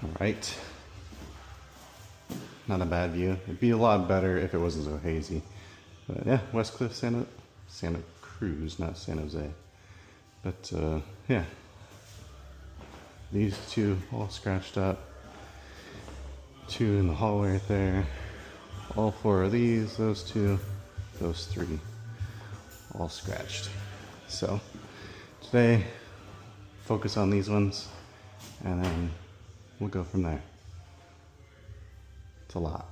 All right. Not a bad view. It'd be a lot better if it wasn't so hazy. But yeah, Westcliff, Santa Cruz, not San Jose. But yeah, these two all scratched up. Two in the hallway right there. All four of these, those two, those three, all scratched. So today, focus on these ones, and then we'll go from there. It's a lot.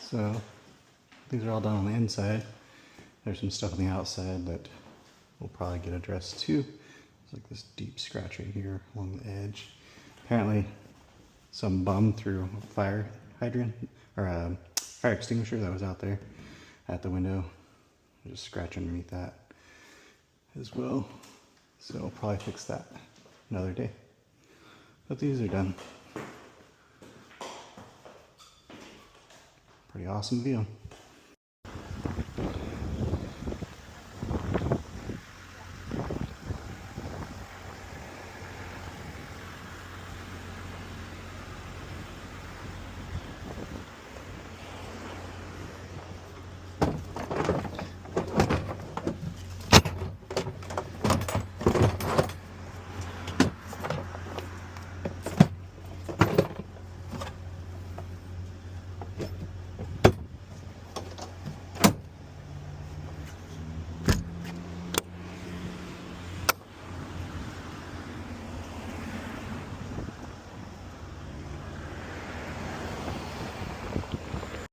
So these are all done on the inside. There's some stuff on the outside that will probably get addressed too. There's like this deep scratch right here along the edge. Apparently some bum threw a fire hydrant or a fire extinguisher that was out there at the window. Just scratch underneath that as well. So I'll probably fix that another day. But these are done. Pretty awesome view.